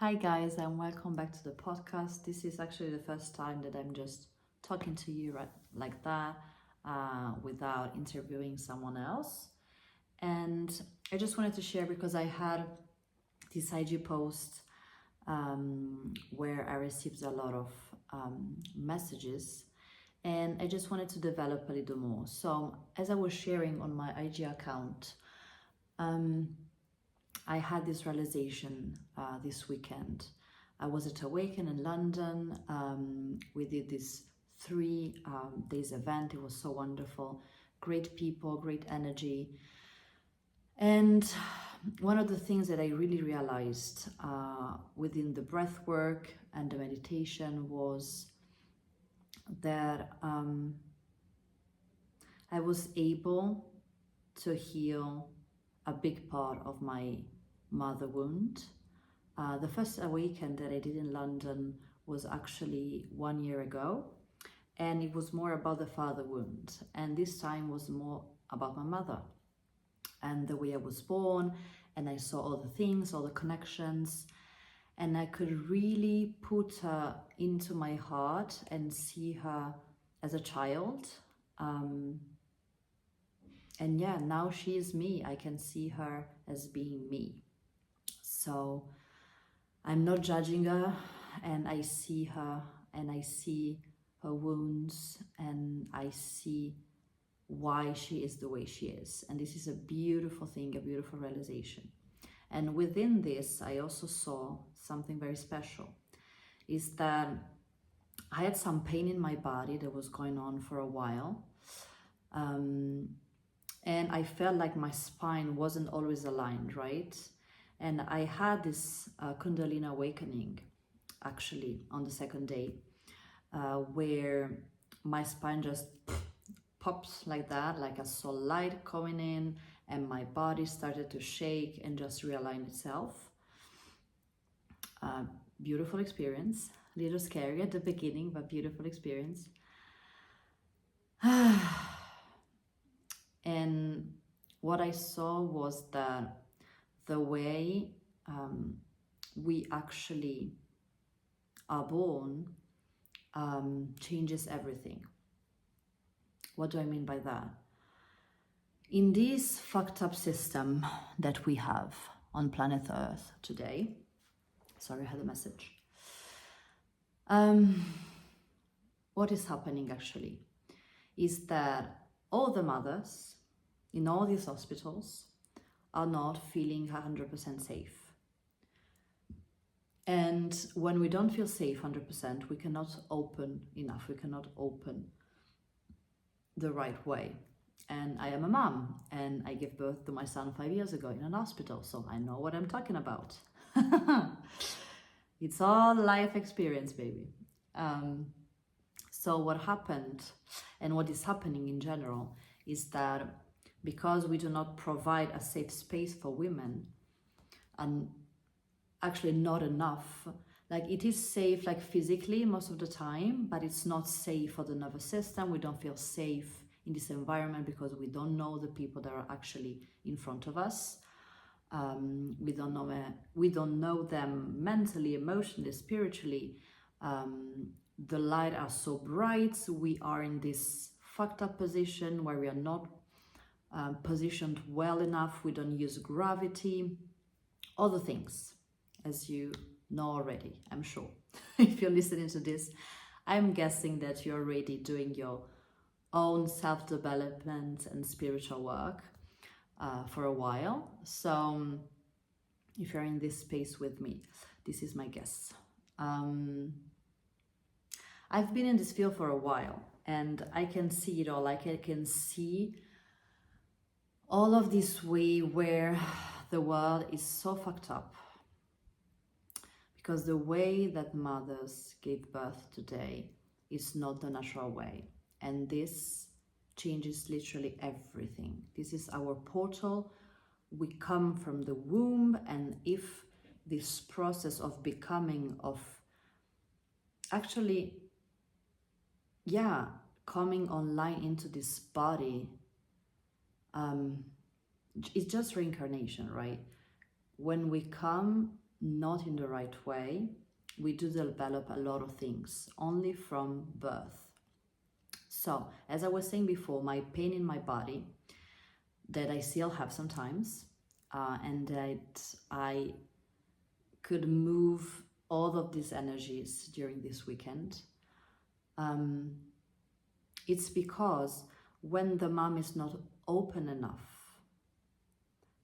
Hi, guys, and welcome back to the podcast. This is actually the first time that I'm just talking to you right like that without interviewing someone else. And I just wanted to share because I had this IG post where I received a lot of messages, and I just wanted to develop a little more. So, as I was sharing on my IG account, um, I had this realization this weekend. I was at Awaken in London. We did this 3 days event. It was so wonderful. Great people, great energy. And one of the things that I really realized within the breath work and the meditation was that I was able to heal a big part of my mother wound. The first awaken that I did in London was actually 1 year ago, and it was more about the father wound, and this time was more about my mother and the way I was born, and I saw all the things, all the connections, and I could really put her into my heart and see her as a child. And yeah, now she is me. I can see her as being me. So I'm not judging her, and I see her and I see her wounds and I see why she is the way she is. And this is a beautiful thing, a beautiful realization. And within this, I also saw something very special, is that I had some pain in my body that was going on for a while. And I felt like my spine wasn't always aligned, right? And I had this Kundalini awakening actually on the second day, where my spine just pops like that, like I saw light coming in, and my body started to shake and just realign itself. Beautiful experience, a little scary at the beginning, but beautiful experience. And what I saw was that the way we actually are born changes everything. What do I mean by that? In this fucked up system that we have on planet Earth today, sorry, I had a message. What is happening actually is that all the mothers in all these hospitals are not feeling 100% safe. And when we don't feel safe 100%, we cannot open enough, we cannot open the right way. And I am a mom, and I gave birth to my son 5 years ago in an hospital, so I know what I'm talking about. It's all life experience, baby. So what happened, and what is happening in general, is that because we do not provide a safe space for women, and actually not enough, like it is safe like physically most of the time, but it's not safe for the nervous system. We don't feel safe in this environment because we don't know the people that are actually in front of us. We don't know them mentally, emotionally, spiritually. The light are so bright. We are in this fucked up position where we are not positioned well enough. We don't use gravity, all the things, as you know already, I'm sure. If you're listening to this, I'm guessing that you're already doing your own self-development and spiritual work for a while. So if you're in this space with me, this is my guess. I've been in this field for a while, and I can see it all. Like I can see all of this way where the world is so fucked up, because the way that mothers gave birth today is not the natural way, and this changes literally everything. This is our portal. We come from the womb, and if this process of becoming, of actually coming online into this body, it's just reincarnation, right? When we come not in the right way, we do develop a lot of things only from birth. So, as I was saying before, my pain in my body that I still have sometimes, and that I could move all of these energies during this weekend. It's because when the mom is not open enough,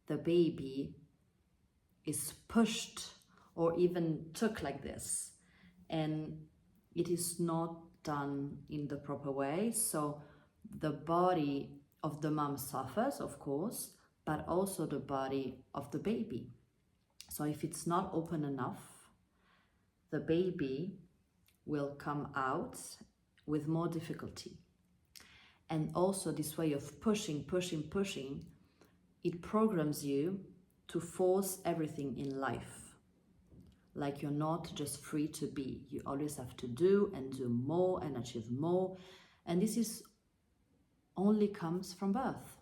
the baby is pushed or even took like this, and it is not done in the proper way. So the body of the mom suffers, of course, but also the body of the baby. So if it's not open enough, the baby will come out with more difficulty. And also this way of pushing, it programs you to force everything in life. Like you're not just free to be. You always have to do and do more and achieve more. And this is only comes from birth.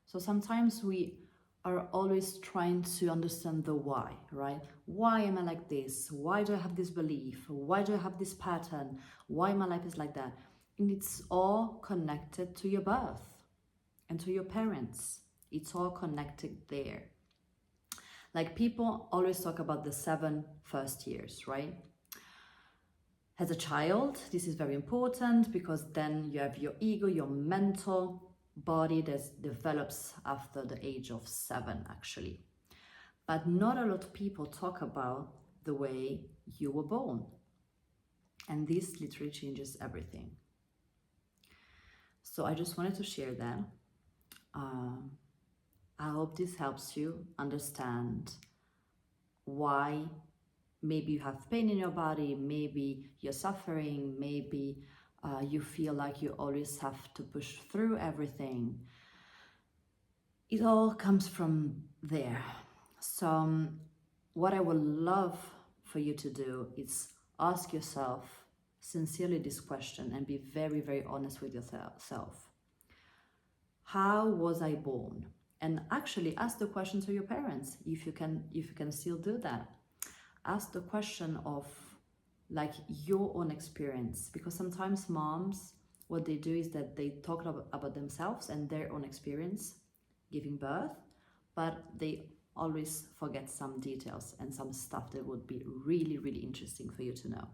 So sometimes we are always trying to understand the why, right? Why am I like this? Why do I have this belief? Why do I have this pattern? Why my life is like that? And it's all connected to your birth and to your parents. It's all connected there. Like people always talk about the 7 first years, right? As a child, this is very important because then you have your ego, your mental body that develops after the age of 7 actually. But not a lot of people talk about the way you were born. And this literally changes everything. So I just wanted to share that. I hope this helps you understand why maybe you have pain in your body, maybe you're suffering, maybe you feel like you always have to push through everything. It all comes from there. So what I would love for you to do is ask yourself sincerely this question and be very, very honest with yourself. How was I born? And actually ask the question to your parents if you can still do that. Ask the question of like your own experience, because sometimes moms, what they do is that they talk about themselves and their own experience giving birth, but they always forget some details and some stuff that would be really, really interesting for you to know.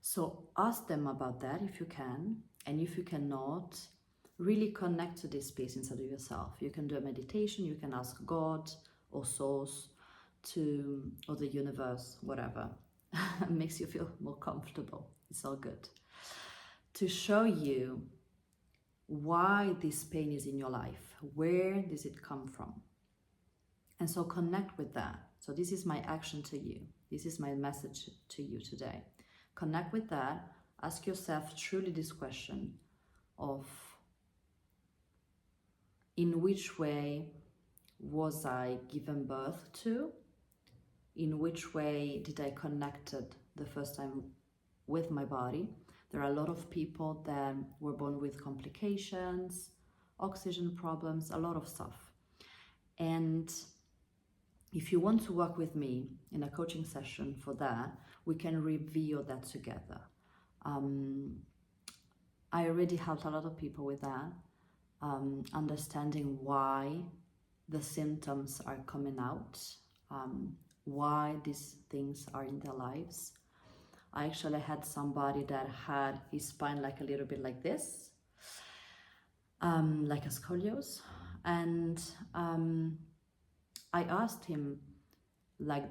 So ask them about that if you can, and if you cannot, really connect to this space inside of yourself. You can do a meditation, you can ask God or source or the universe, whatever makes you feel more comfortable. It's all good. To show you why this pain is in your life, where does it come from? And so connect with that. So this is my action to you. This is my message to you today. Connect with that. Ask yourself truly this question of in which way was I given birth to? In which way did I connect the first time with my body? There are a lot of people that were born with complications, oxygen problems, a lot of stuff. And if you want to work with me in a coaching session for that, we can reveal that together. I already helped a lot of people with that, understanding why the symptoms are coming out, why these things are in their lives. I actually had somebody that had his spine like a little bit like this, like a scoliosis, and I asked him like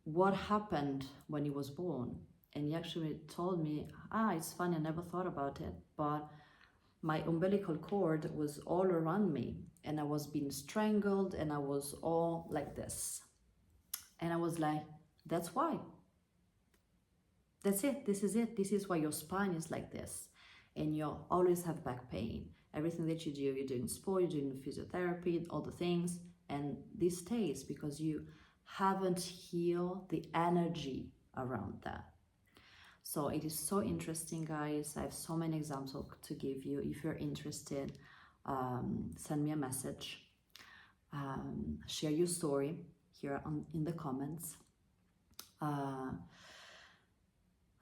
what happened when he was born, and he actually told me, it's funny, I never thought about it, but my umbilical cord was all around me and I was being strangled and I was all like this. And I was like, that's why. That's it. This is it. This is why your spine is like this. And you always have back pain. Everything that you do, you're doing sport, you're doing physiotherapy, all the things. And this stays because you haven't healed the energy around that. So it is so interesting, guys. I have so many examples to give you. If you're interested, send me a message. Share your story. here in the comments.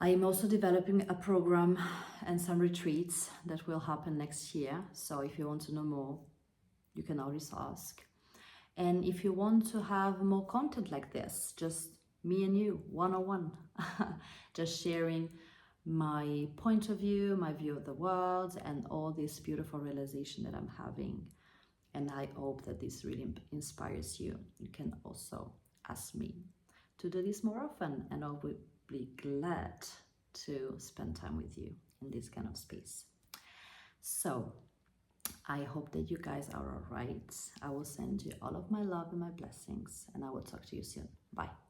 I am also developing a program and some retreats that will happen next year. So if you want to know more, you can always ask. And if you want to have more content like this, just me and you, one-on-one, just sharing my point of view, my view of the world, and all this beautiful realization that I'm having. And I hope that this really inspires you. You can also ask me to do this more often, and I will be glad to spend time with you in this kind of space. So I hope that you guys are all right. I will send you all of my love and my blessings, and I will talk to you soon. Bye.